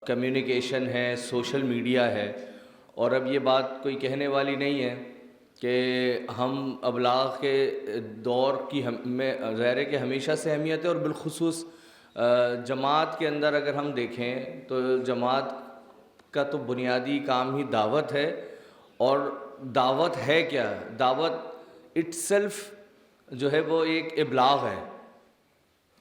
Communication ہے، social media ہے، اور اب یہ بات کوئی کہنے والی نہیں ہے کہ ہم ابلاغ کے دور کی میں ظاہر ہے کہ ہمیشہ سے اہمیت ہے، اور بالخصوص جماعت کے اندر اگر ہم دیکھیں تو جماعت کا تو بنیادی کام ہی دعوت ہے. اور دعوت ہے کیا؟ دعوت اٹ سیلف جو ہے وہ ایک ابلاغ ہے.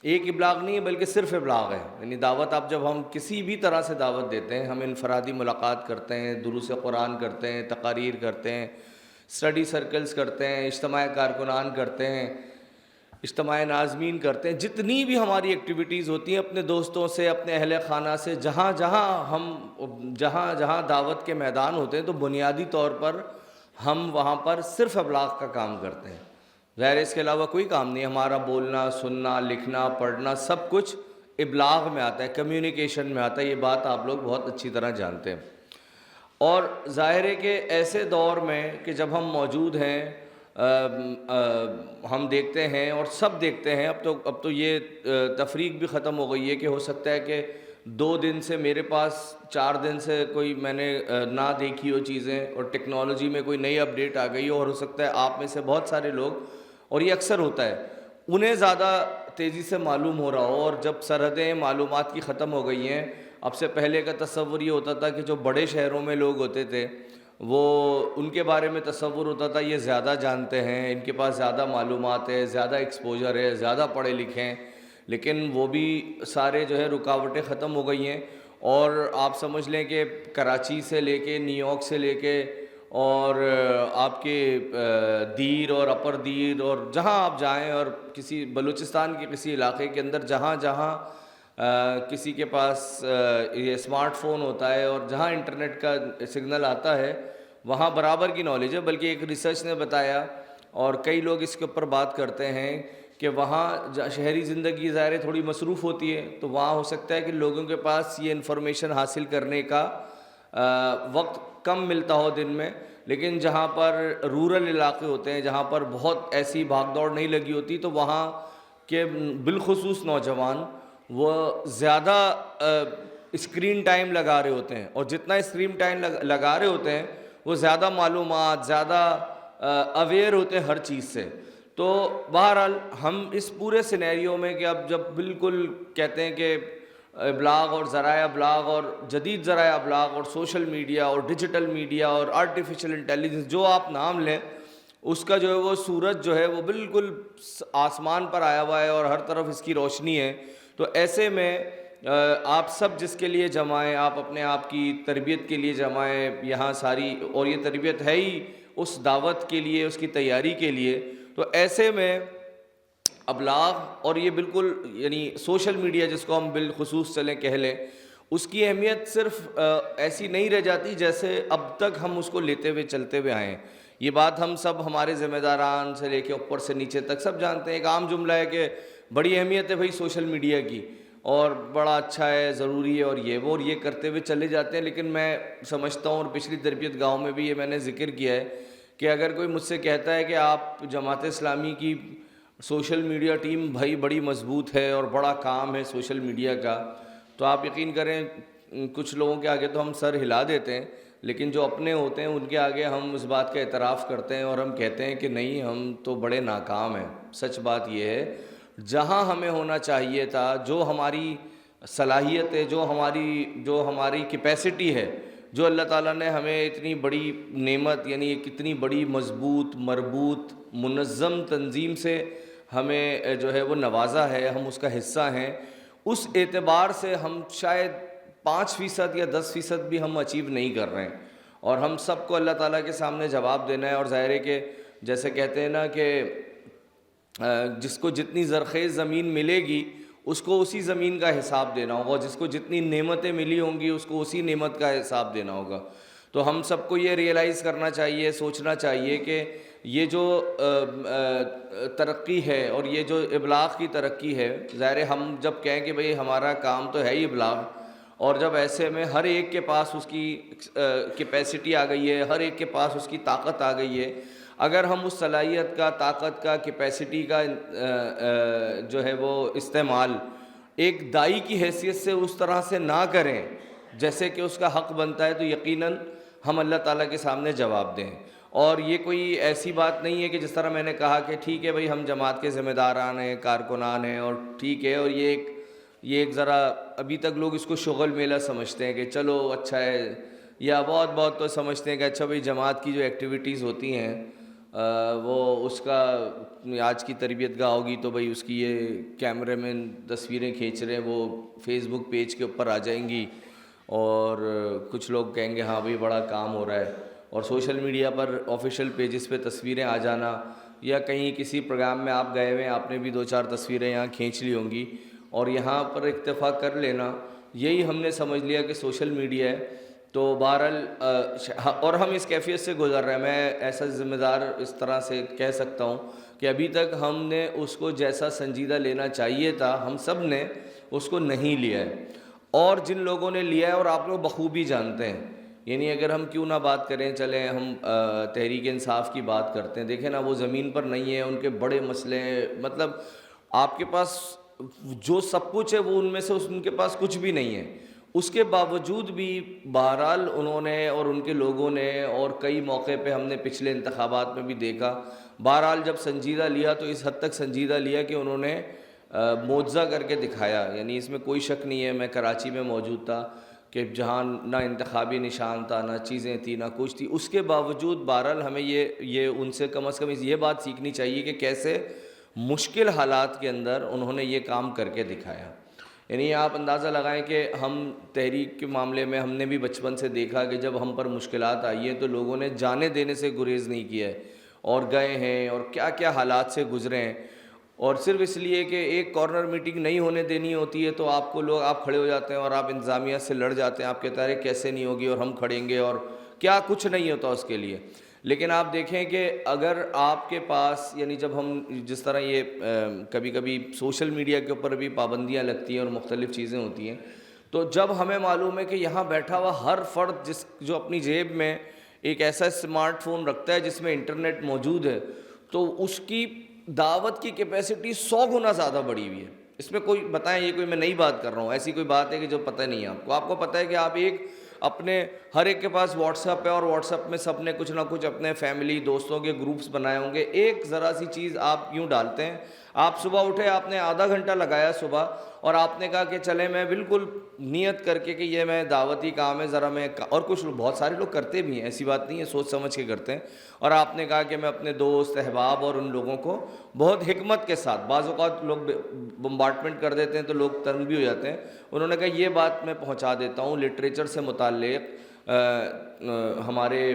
ایک ابلاغ نہیں ہے بلکہ صرف ابلاغ ہے. یعنی دعوت آپ جب ہم کسی بھی طرح سے دعوت دیتے ہیں، ہم انفرادی ملاقات کرتے ہیں، دروس قرآن کرتے ہیں، تقاریر کرتے ہیں، اسٹڈی سرکلز کرتے ہیں، اجتماع کارکنان کرتے ہیں، اجتماع ناظمین کرتے ہیں، جتنی بھی ہماری ایکٹیویٹیز ہوتی ہیں اپنے دوستوں سے، اپنے اہل خانہ سے، جہاں جہاں دعوت کے میدان ہوتے ہیں تو بنیادی طور پر ہم وہاں پر صرف ابلاغ کا کام کرتے ہیں. ظاہر ہے اس کے علاوہ کوئی کام نہیں. ہمارا بولنا، سننا، لکھنا، پڑھنا سب کچھ ابلاغ میں آتا ہے، کمیونیکیشن میں آتا ہے. یہ بات آپ لوگ بہت اچھی طرح جانتے ہیں. اور ظاہر ہے کہ ایسے دور میں کہ جب ہم موجود ہیں، ہم دیکھتے ہیں اور سب دیکھتے ہیں. اب تو یہ تفریق بھی ختم ہو گئی ہے کہ ہو سکتا ہے کہ 2 دن سے میرے پاس 4 دن سے کوئی میں نے نہ دیکھی ہو چیزیں، اور ٹیکنالوجی میں کوئی نئی اپڈیٹ آ گئی ہو، اور ہو سکتا ہے آپ میں سے بہت سارے لوگ، اور یہ اکثر ہوتا ہے، انہیں زیادہ تیزی سے معلوم ہو رہا ہو. اور جب سرحدیں معلومات کی ختم ہو گئی ہیں، اب سے پہلے کا تصور یہ ہوتا تھا کہ جو بڑے شہروں میں لوگ ہوتے تھے وہ ان کے بارے میں تصور ہوتا تھا یہ زیادہ جانتے ہیں، ان کے پاس زیادہ معلومات ہے، زیادہ ایکسپوجر ہے، زیادہ پڑھے لکھے ہیں. لیکن وہ بھی سارے جو ہے رکاوٹیں ختم ہو گئی ہیں. اور آپ سمجھ لیں کہ کراچی سے لے کے، نیو یارک سے لے کے، اور آپ کے دیر اور اپر دیر، اور جہاں آپ جائیں، اور کسی بلوچستان کے کسی علاقے کے اندر جہاں کسی کے پاس یہ اسمارٹ فون ہوتا ہے، اور جہاں انٹرنیٹ کا سگنل آتا ہے، وہاں برابر کی نالج ہے. بلکہ ایک ریسرچ نے بتایا، اور کئی لوگ اس کے اوپر بات کرتے ہیں، کہ وہاں شہری زندگی ظاہر تھوڑی مصروف ہوتی ہے، تو وہاں ہو سکتا ہے کہ لوگوں کے پاس یہ انفارمیشن حاصل کرنے کا وقت کم ملتا ہو دن میں. لیکن جہاں پر رورل علاقے ہوتے ہیں، جہاں پر بہت ایسی بھاگ دوڑ نہیں لگی ہوتی، تو وہاں کے بالخصوص نوجوان وہ زیادہ اسکرین ٹائم لگا رہے ہوتے ہیں. اور جتنا اسکرین ٹائم لگا رہے ہوتے ہیں وہ زیادہ معلومات، زیادہ اویئر ہوتے ہیں ہر چیز سے. تو بہرحال ہم اس پورے سینیریو میں کہ اب جب بالکل کہتے ہیں کہ ابلاغ اور ذرائع ابلاغ اور جدید ذرائع ابلاغ اور سوشل میڈیا اور ڈیجیٹل میڈیا اور آرٹیفیشل انٹیلیجنس، جو آپ نام لیں، اس کا جو ہے وہ سورج جو ہے وہ بالکل آسمان پر آیا ہوا ہے، اور ہر طرف اس کی روشنی ہے. تو ایسے میں آپ سب جس کے لیے جمع ہیں، آپ اپنے آپ کی تربیت کے لیے جمع ہیں یہاں ساری، اور یہ تربیت ہے ہی اس دعوت کے لیے، اس کی تیاری کے لیے. تو ایسے میں ابلاغ، اور یہ بالکل یعنی سوشل میڈیا جس کو ہم بالخصوص چلیں کہہ لیں، اس کی اہمیت صرف ایسی نہیں رہ جاتی جیسے اب تک ہم اس کو لیتے ہوئے چلتے ہوئے آئے ہیں. یہ بات ہم سب، ہمارے ذمہ داران سے لے کے اوپر سے نیچے تک سب جانتے ہیں. ایک عام جملہ ہے کہ بڑی اہمیت ہے بھائی سوشل میڈیا کی، اور بڑا اچھا ہے، ضروری ہے، اور یہ کرتے ہوئے چلے جاتے ہیں. لیکن میں سمجھتا ہوں، اور پچھلی تربیت گاؤں میں بھی یہ میں نے ذکر کیا ہے، کہ اگر کوئی مجھ سے کہتا ہے کہ آپ جماعت اسلامی کی سوشل میڈیا ٹیم بھائی بڑی مضبوط ہے اور بڑا کام ہے سوشل میڈیا کا، تو آپ یقین کریں کچھ لوگوں کے آگے تو ہم سر ہلا دیتے ہیں، لیکن جو اپنے ہوتے ہیں ان کے آگے ہم اس بات کا اعتراف کرتے ہیں، اور ہم کہتے ہیں کہ نہیں، ہم تو بڑے ناکام ہیں. سچ بات یہ ہے، جہاں ہمیں ہونا چاہیے تھا، جو ہماری صلاحیت ہے، جو ہماری کیپیسٹی ہے، جو اللہ تعالیٰ نے ہمیں اتنی بڑی نعمت، یعنی ایک اتنی بڑی مضبوط، مربوط، منظم تنظیم سے ہمیں جو ہے وہ نوازا ہے، ہم اس کا حصہ ہیں. اس اعتبار سے ہم شاید 5% یا 10% بھی ہم اچیو نہیں کر رہے ہیں. اور ہم سب کو اللہ تعالیٰ کے سامنے جواب دینا ہے. اور ظاہر ہے کہ جیسے کہتے ہیں نا کہ جس کو جتنی زرخیز زمین ملے گی اس کو اسی زمین کا حساب دینا ہوگا، جس کو جتنی نعمتیں ملی ہوں گی اس کو اسی نعمت کا حساب دینا ہوگا. تو ہم سب کو یہ ریئلائز کرنا چاہیے، سوچنا چاہیے کہ یہ جو ترقی ہے اور یہ جو ابلاغ کی ترقی ہے، ظاہر ہے ہم جب کہیں کہ بھئی ہمارا کام تو ہے ہی ابلاغ، اور جب ایسے میں ہر ایک کے پاس اس کی کیپیسٹی آ گئی ہے، ہر ایک کے پاس اس کی طاقت آ گئی ہے، اگر ہم اس صلاحیت کا، طاقت کا، کیپیسٹی کا جو ہے وہ استعمال ایک دائی کی حیثیت سے اس طرح سے نہ کریں جیسے کہ اس کا حق بنتا ہے، تو یقیناً ہم اللہ تعالیٰ کے سامنے جواب دیں. اور یہ کوئی ایسی بات نہیں ہے کہ جس طرح میں نے کہا کہ ٹھیک ہے بھائی ہم جماعت کے ذمہ داران ہیں، کارکنان ہیں، اور ٹھیک ہے، اور یہ ایک ذرا ابھی تک لوگ اس کو شغل میلہ سمجھتے ہیں کہ چلو اچھا ہے، یا بہت بہت تو سمجھتے ہیں کہ اچھا بھائی جماعت کی جو ایکٹیویٹیز ہوتی ہیں وہ اس کا آج کی تربیت گاہ ہوگی تو بھائی اس کی یہ کیمرے میں تصویریں کھینچ رہے ہیں، وہ فیس بک پیج کے اوپر آ جائیں گی، اور کچھ لوگ کہیں گے ہاں بھائی بڑا کام ہو رہا ہے، اور سوشل میڈیا پر آفیشیل پیجز پہ تصویریں آ جانا، یا کہیں کسی پروگرام میں آپ گئے ہوئے ہیں، آپ نے بھی 2-4 تصویریں یہاں کھینچ لی ہوں گی اور یہاں پر اکتفا کر لینا، یہی ہم نے سمجھ لیا کہ سوشل میڈیا ہے. تو بہرحال اور ہم اس کیفیت سے گزر رہے ہیں. میں ایسا ذمہ دار اس طرح سے کہہ سکتا ہوں کہ ابھی تک ہم نے اس کو جیسا سنجیدہ لینا چاہیے تھا، ہم سب نے اس کو نہیں لیا ہے. اور جن لوگوں نے لیا ہے، اور آپ لوگ بخوبی جانتے ہیں، یعنی اگر ہم کیوں نہ بات کریں، چلیں ہم تحریک انصاف کی بات کرتے ہیں، دیکھیں نا وہ زمین پر نہیں ہے، ان کے بڑے مسئلے ہیں، مطلب آپ کے پاس جو سب کچھ ہے وہ ان میں سے ان کے پاس کچھ بھی نہیں ہے. اس کے باوجود بھی بہرحال انہوں نے اور ان کے لوگوں نے، اور کئی موقع پہ ہم نے پچھلے انتخابات میں بھی دیکھا، بہرحال جب سنجیدہ لیا تو اس حد تک سنجیدہ لیا کہ انہوں نے معجزہ کر کے دکھایا. یعنی اس میں کوئی شک نہیں ہے. میں کراچی میں موجود تھا کہ جہاں نہ انتخابی نشان تھا، نہ چیزیں تھیں، نہ کچھ تھی، اس کے باوجود بہرحال ہمیں یہ ان سے کم از کم یہ بات سیکھنی چاہیے کہ کیسے مشکل حالات کے اندر انہوں نے یہ کام کر کے دکھایا. یعنی آپ اندازہ لگائیں کہ ہم تحریک کے معاملے میں ہم نے بھی بچپن سے دیکھا کہ جب ہم پر مشکلات آئی ہیں تو لوگوں نے جانے دینے سے گریز نہیں کیا ہے، اور گئے ہیں اور کیا کیا حالات سے گزرے ہیں. اور صرف اس لیے کہ ایک کارنر میٹنگ نہیں ہونے دینی ہوتی ہے تو آپ کھڑے ہو جاتے ہیں اور آپ انتظامیہ سے لڑ جاتے ہیں. آپ کہتے ہیں کیسے نہیں ہوگی اور ہم کھڑیں گے، اور کیا کچھ نہیں ہوتا اس کے لیے. لیکن آپ دیکھیں کہ اگر آپ کے پاس، یعنی جب ہم جس طرح یہ کبھی کبھی سوشل میڈیا کے اوپر بھی پابندیاں لگتی ہیں اور مختلف چیزیں ہوتی ہیں، تو جب ہمیں معلوم ہے کہ یہاں بیٹھا ہوا ہر فرد جو اپنی جیب میں ایک ایسا اسمارٹ فون رکھتا ہے جس میں انٹرنیٹ موجود ہے، تو اس کی دعوت کی کیپیسٹی 100 گنا زیادہ بڑھی ہوئی ہے. اس میں کوئی بتائیں، یہ کوئی میں نئی بات کر رہا ہوں، ایسی کوئی بات ہے کہ جو پتہ نہیں ہے آپ کو پتہ ہے کہ آپ اپنے ہر ایک کے پاس واٹس ایپ ہے، اور واٹس ایپ میں سب نے کچھ نہ کچھ اپنے فیملی دوستوں کے گروپس بنائے ہوں گے. ایک ذرا سی چیز آپ یوں ڈالتے ہیں، آپ صبح اٹھے، آپ نے آدھا گھنٹہ لگایا صبح، اور آپ نے کہا کہ چلیں میں بالکل نیت کر کے کہ یہ میں دعوتی کام ہے، ذرا میں، اور کچھ بہت سارے لوگ کرتے بھی ہیں، ایسی بات نہیں ہے، سوچ سمجھ کے کرتے ہیں، اور آپ نے کہا کہ میں اپنے دوست احباب اور ان لوگوں کو بہت حکمت کے ساتھ، بعض اوقات لوگ بمبارٹمنٹ کر دیتے ہیں تو لوگ تنگ بھی ہو جاتے ہیں، انہوں نے کہا یہ بات میں پہنچا دیتا ہوں، لٹریچر سے متعلق، ہمارے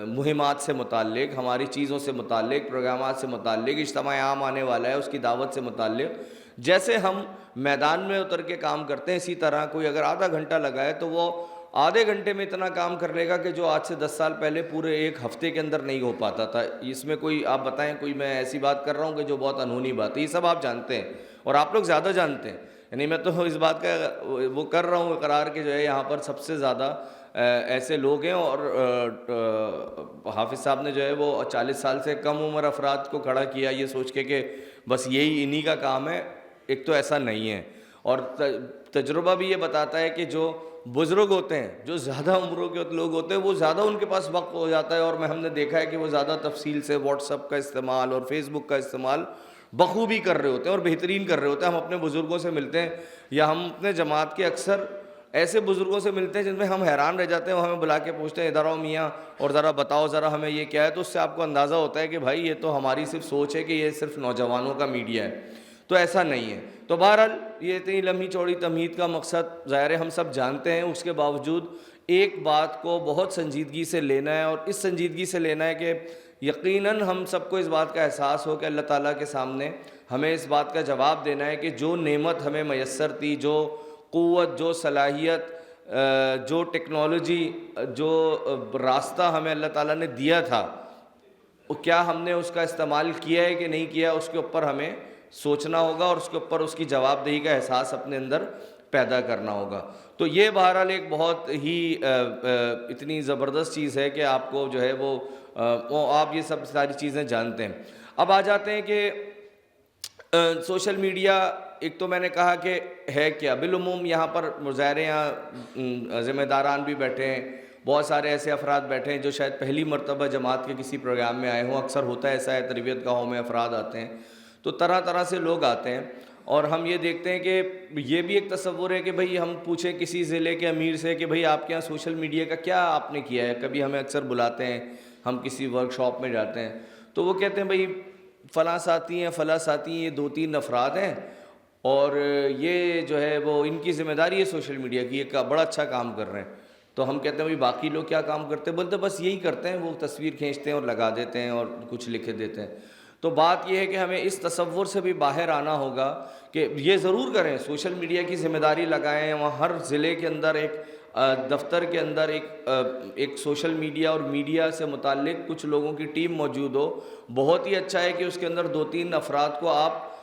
مہمات سے متعلق، ہماری چیزوں سے متعلق، پروگرامات سے متعلق، اجتماع عام آنے والا ہے اس کی دعوت سے متعلق، جیسے ہم میدان میں اتر کے کام کرتے ہیں، اسی طرح کوئی اگر آدھا گھنٹہ لگائے تو وہ آدھے گھنٹے میں اتنا کام کر لے گا کہ جو آج سے 10 سال پہلے پورے ایک ہفتے کے اندر نہیں ہو پاتا تھا. اس میں کوئی آپ بتائیں، کوئی میں ایسی بات کر رہا ہوں کہ جو بہت انہونی بات ہے؟ یہ سب آپ جانتے ہیں، اور آپ لوگ زیادہ جانتے ہیں. یعنی میں تو اس بات کا وہ کر رہا ہوں اقرار کہ جو ہے یہاں پر سب سے زیادہ ایسے لوگ ہیں، اور حافظ صاحب نے جو ہے وہ 40 سال سے کم عمر افراد کو کھڑا کیا یہ سوچ کے کہ بس یہی انہی کا کام ہے. ایک تو ایسا نہیں ہے، اور تجربہ بھی یہ بتاتا ہے کہ جو بزرگ ہوتے ہیں، جو زیادہ عمروں کے لوگ ہوتے ہیں، وہ زیادہ ان کے پاس وقت ہو جاتا ہے، اور ہم نے دیکھا ہے کہ وہ زیادہ تفصیل سے واٹس ایپ کا استعمال اور فیس بک کا استعمال بخوبی کر رہے ہوتے ہیں اور بہترین کر رہے ہوتے ہیں. ہم اپنے بزرگوں سے ملتے ہیں، یا ہم اپنے جماعت کے اکثر ایسے بزرگوں سے ملتے ہیں جن میں ہم حیران رہ جاتے ہیں. وہ ہمیں بلا کے پوچھتے ہیں ادھر آؤ میاں اور ذرا بتاؤ ذرا ہمیں یہ کیا ہے. تو اس سے آپ کو اندازہ ہوتا ہے کہ بھائی یہ تو ہماری صرف سوچ ہے کہ یہ صرف نوجوانوں کا میڈیا ہے، تو ایسا نہیں ہے. تو بہرحال یہ اتنی لمبی چوڑی تمہید کا مقصد ظاہر ہے ہم سب جانتے ہیں. اس کے باوجود ایک بات کو بہت سنجیدگی سے لینا ہے، اور اس سنجیدگی سے لینا ہے کہ یقیناً ہم سب کو اس بات کا احساس ہو کہ اللہ تعالیٰ کے سامنے ہمیں اس بات کا جواب دینا ہے کہ جو نعمت ہمیں میسر تھی، جو قوت، جو صلاحیت، جو ٹیکنالوجی، جو راستہ ہمیں اللہ تعالیٰ نے دیا تھا، کیا ہم نے اس کا استعمال کیا ہے کہ نہیں کیا، اس کے اوپر ہمیں سوچنا ہوگا، اور اس کے اوپر اس کی جواب دہی کا احساس اپنے اندر پیدا کرنا ہوگا. تو یہ بہرحال ایک بہت ہی اتنی زبردست چیز ہے کہ آپ کو جو ہے وہ آپ یہ سب ساری چیزیں جانتے ہیں. اب آ جاتے ہیں کہ سوشل میڈیا ایک تو میں نے کہا کہ ہے کیا، بالعموم یہاں پر مظاہرے، یہاں ذمہ داران بھی بیٹھے ہیں، بہت سارے ایسے افراد بیٹھے ہیں جو شاید پہلی مرتبہ جماعت کے کسی پروگرام میں آئے ہوں، اکثر ہوتا ہے ایسا ہے، تربیت گاہوں میں افراد آتے ہیں، تو طرح طرح سے لوگ آتے ہیں، اور ہم یہ دیکھتے ہیں کہ یہ بھی ایک تصور ہے کہ بھئی ہم پوچھیں کسی ضلع کے امیر سے کہ بھئی آپ کے یہاں سوشل میڈیا کا کیا آپ نے کیا ہے، کبھی ہمیں اکثر بلاتے ہیں، ہم کسی ورک شاپ میں جاتے ہیں تو وہ کہتے ہیں بھئی فلاں ساتھی ہیں، فلاں ساتھی ہیں، یہ 2-3 افراد ہیں، اور یہ جو ہے وہ ان کی ذمہ داری ہے سوشل میڈیا کی، یہ بڑا اچھا کام کر رہے ہیں۔ تو ہم کہتے ہیں بھئی باقی لوگ کیا کام کرتے ہیں؟ بولتے بس یہی کرتے ہیں، وہ تصویر کھینچتے ہیں اور لگا دیتے ہیں اور کچھ لکھ دیتے ہیں۔ تو بات یہ ہے کہ ہمیں اس تصور سے بھی باہر آنا ہوگا کہ یہ ضرور کریں، سوشل میڈیا کی ذمہ داری لگائیں، وہاں ہر ضلع کے اندر ایک دفتر کے اندر ایک سوشل میڈیا اور میڈیا سے متعلق کچھ لوگوں کی ٹیم موجود ہو۔ بہت ہی اچھا ہے کہ اس کے اندر 2-3 افراد کو آپ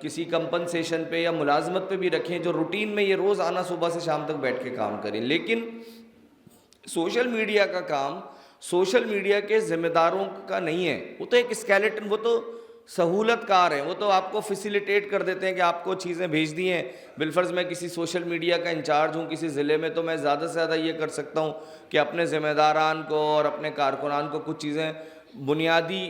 کسی کمپنسیشن پہ یا ملازمت پہ بھی رکھیں، جو روٹین میں یہ روز آنا صبح سے شام تک بیٹھ کے کام کریں۔ لیکن سوشل میڈیا کا کام سوشل میڈیا کے ذمہ داروں کا نہیں ہے، وہ تو ایک اسکیلیٹن، وہ تو سہولت کار ہیں، وہ تو آپ کو فیسیلیٹیٹ کر دیتے ہیں کہ آپ کو چیزیں بھیج دی ہیں۔ بالفرض میں کسی سوشل میڈیا کا انچارج ہوں کسی ضلع میں، تو میں زیادہ سے زیادہ یہ کر سکتا ہوں کہ اپنے ذمہ داران کو اور اپنے کارکنان کو کچھ چیزیں بنیادی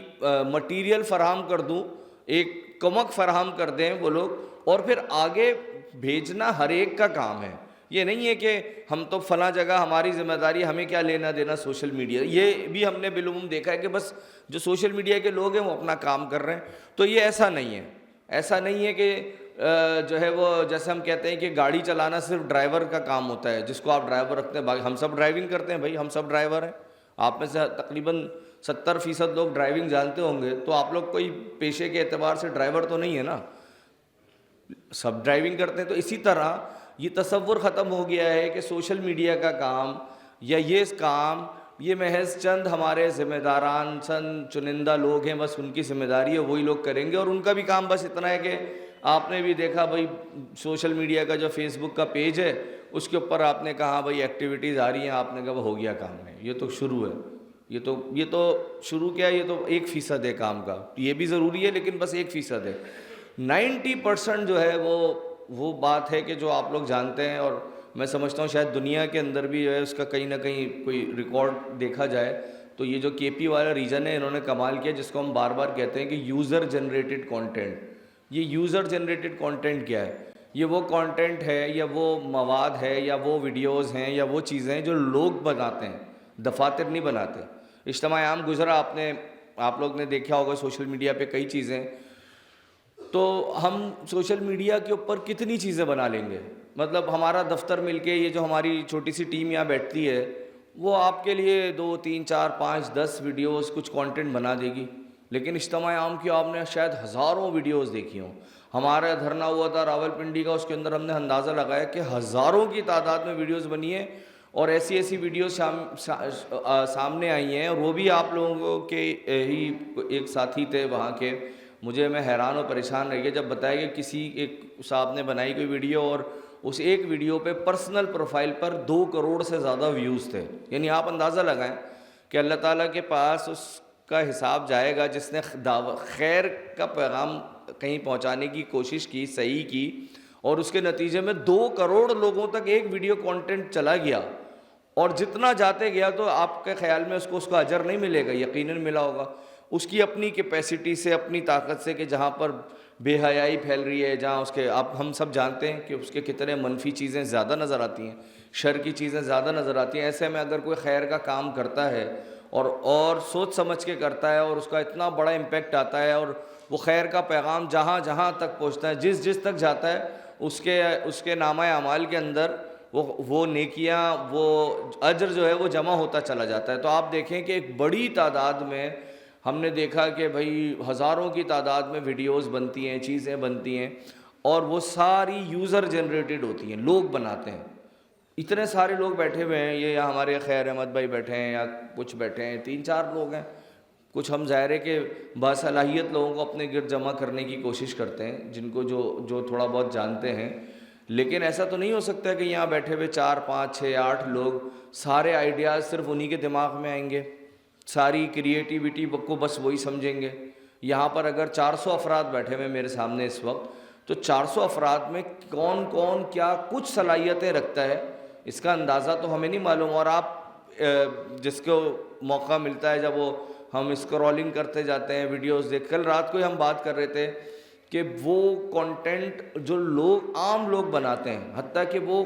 مٹیریل فراہم کر دوں، ایک کمک فراہم کر دیں وہ لوگ، اور پھر آگے بھیجنا ہر ایک کا کام ہے۔ یہ نہیں ہے کہ ہم تو فلاں جگہ ہماری ذمہ داری، ہمیں کیا لینا دینا سوشل میڈیا۔ یہ بھی ہم نے بالعموم دیکھا ہے کہ بس جو سوشل میڈیا کے لوگ ہیں وہ اپنا کام کر رہے ہیں، تو یہ ایسا نہیں ہے۔ ایسا نہیں ہے کہ جو ہے وہ جیسے ہم کہتے ہیں کہ گاڑی چلانا صرف ڈرائیور کا کام ہوتا ہے، جس کو آپ ڈرائیور رکھتے ہیں، ہم سب ڈرائیونگ کرتے ہیں بھائی، ہم سب ڈرائیور ہیں۔ آپ میں سے تقریباً 70% لوگ ڈرائیونگ جانتے ہوں گے، تو آپ لوگ کوئی پیشے کے اعتبار سے ڈرائیور تو نہیں ہے نا، سب ڈرائیونگ کرتے ہیں۔ تو اسی طرح یہ تصور ختم ہو گیا ہے کہ سوشل میڈیا کا کام یا یہ کام یہ محض چند ہمارے ذمہ داران، چند چنندہ لوگ ہیں، بس ان کی ذمہ داری ہے، وہی لوگ کریں گے، اور ان کا بھی کام بس اتنا ہے کہ آپ نے بھی دیکھا بھائی سوشل میڈیا کا جو فیس بک کا پیج ہے اس کے اوپر آپ نے کہا بھائی ایکٹیویٹیز آ رہی ہیں، آپ نے کہا وہ ہو گیا کام ہے، یہ تو شروع ہے، یہ تو شروع کیا، یہ تو 1% ہے کام کا، یہ بھی ضروری ہے لیکن بس 1% ہے۔ 90% جو ہے وہ بات ہے کہ جو آپ لوگ جانتے ہیں، اور میں سمجھتا ہوں شاید دنیا کے اندر بھی جو ہے اس کا کہیں نہ کہیں کوئی ریکارڈ دیکھا جائے تو یہ جو کے پی والا ریجن ہے انہوں نے کمال کیا، جس کو ہم بار بار کہتے ہیں کہ یوزر جنریٹڈ کانٹینٹ۔ یہ یوزر جنریٹڈ کانٹینٹ کیا ہے؟ یہ وہ کانٹینٹ ہے یا وہ مواد ہے یا وہ ویڈیوز ہیں یا وہ چیزیں ہیں جو لوگ بناتے ہیں، دفاتر نہیں بناتے۔ اجتماع عام گزرا، آپ لوگ نے دیکھا ہوگا سوشل میڈیا پہ کئی چیزیں، تو ہم سوشل میڈیا کے اوپر کتنی چیزیں بنا لیں گے؟ مطلب ہمارا دفتر مل کے یہ جو ہماری چھوٹی سی ٹیم یہاں بیٹھتی ہے وہ آپ کے لیے 2 3 4 5 10 ویڈیوز کچھ کانٹینٹ بنا دے گی، لیکن اجتماع عام کی آپ نے شاید ہزاروں ویڈیوز دیکھی ہوں۔ ہمارا دھرنا ہوا تھا راولپنڈی کا، اس کے اندر ہم نے اندازہ لگایا کہ ہزاروں کی تعداد میں ویڈیوز بنی ہیں، اور ایسی ویڈیوز سامنے آئی ہیں، اور وہ بھی آپ لوگوں کے ہی ایک ساتھی تھے وہاں کے۔ میں حیران و پریشان رہ گیا جب بتایا کہ کسی ایک صاحب نے بنائی کوئی ویڈیو، اور اس ایک ویڈیو پہ پرسنل پروفائل پر 2 کروڑ سے زیادہ ویوز تھے۔ یعنی آپ اندازہ لگائیں کہ اللہ تعالیٰ کے پاس اس کا حساب جائے گا جس نے خیر کا پیغام کہیں پہنچانے کی کوشش کی، صحیح کی، اور اس کے نتیجے میں 2 کروڑ لوگوں تک ایک ویڈیو کانٹینٹ چلا گیا، اور جتنا جاتے گیا تو آپ کے خیال میں اس کو اجر نہیں ملے گا؟ یقیناً ملا ہوگا۔ اس کی اپنی کیپیسٹی سے، اپنی طاقت سے، کہ جہاں پر بے حیائی پھیل رہی ہے، جہاں اس کے ہم سب جانتے ہیں کہ اس کے کتنے منفی چیزیں زیادہ نظر آتی ہیں، شر کی چیزیں زیادہ نظر آتی ہیں۔ ایسے میں اگر کوئی خیر کا کام کرتا ہے اور سوچ سمجھ کے کرتا ہے، اور اس کا اتنا بڑا امپیکٹ آتا ہے، اور وہ خیر کا پیغام جہاں جہاں تک پہنچتا ہے، جس تک جاتا ہے، اس کے نامہ اعمال کے اندر وہ نیکیاں، وہ اجر جو ہے وہ جمع ہوتا چلا جاتا ہے۔ تو آپ دیکھیں کہ ایک بڑی تعداد میں ہم نے دیکھا کہ بھائی ہزاروں کی تعداد میں ویڈیوز بنتی ہیں، چیزیں بنتی ہیں، اور وہ ساری یوزر جنریٹڈ ہوتی ہیں، لوگ بناتے ہیں۔ اتنے سارے لوگ بیٹھے ہوئے ہیں، یہ ہمارے خیر احمد بھائی بیٹھے ہیں یا کچھ بیٹھے ہیں، 3-4 لوگ ہیں، کچھ ہم ظاہر ہے کہ باصلاحیت لوگوں کو اپنے گرد جمع کرنے کی کوشش کرتے ہیں، جن کو جو تھوڑا بہت جانتے ہیں، لیکن ایسا تو نہیں ہو سکتا کہ یہاں بیٹھے ہوئے 4 5 6 8 لوگ سارے آئیڈیاز صرف انہی کے دماغ میں آئیں گے، ساری کریٹیوٹی کو بس وہی سمجھیں گے۔ یہاں پر اگر 400 افراد بیٹھے ہوئے میرے سامنے اس وقت، تو 400 افراد میں کون کون کیا کچھ صلاحیتیں رکھتا ہے اس کا اندازہ تو ہمیں نہیں معلوم. اور آپ جس کو موقع ملتا ہے جب وہ ہم اسکرولنگ کرتے جاتے ہیں ویڈیوز دیکھ. کل رات کو ہی ہم بات کر رہے تھے کہ وہ کنٹینٹ جو لوگ عام لوگ بناتے ہیں, حتیٰ کہ وہ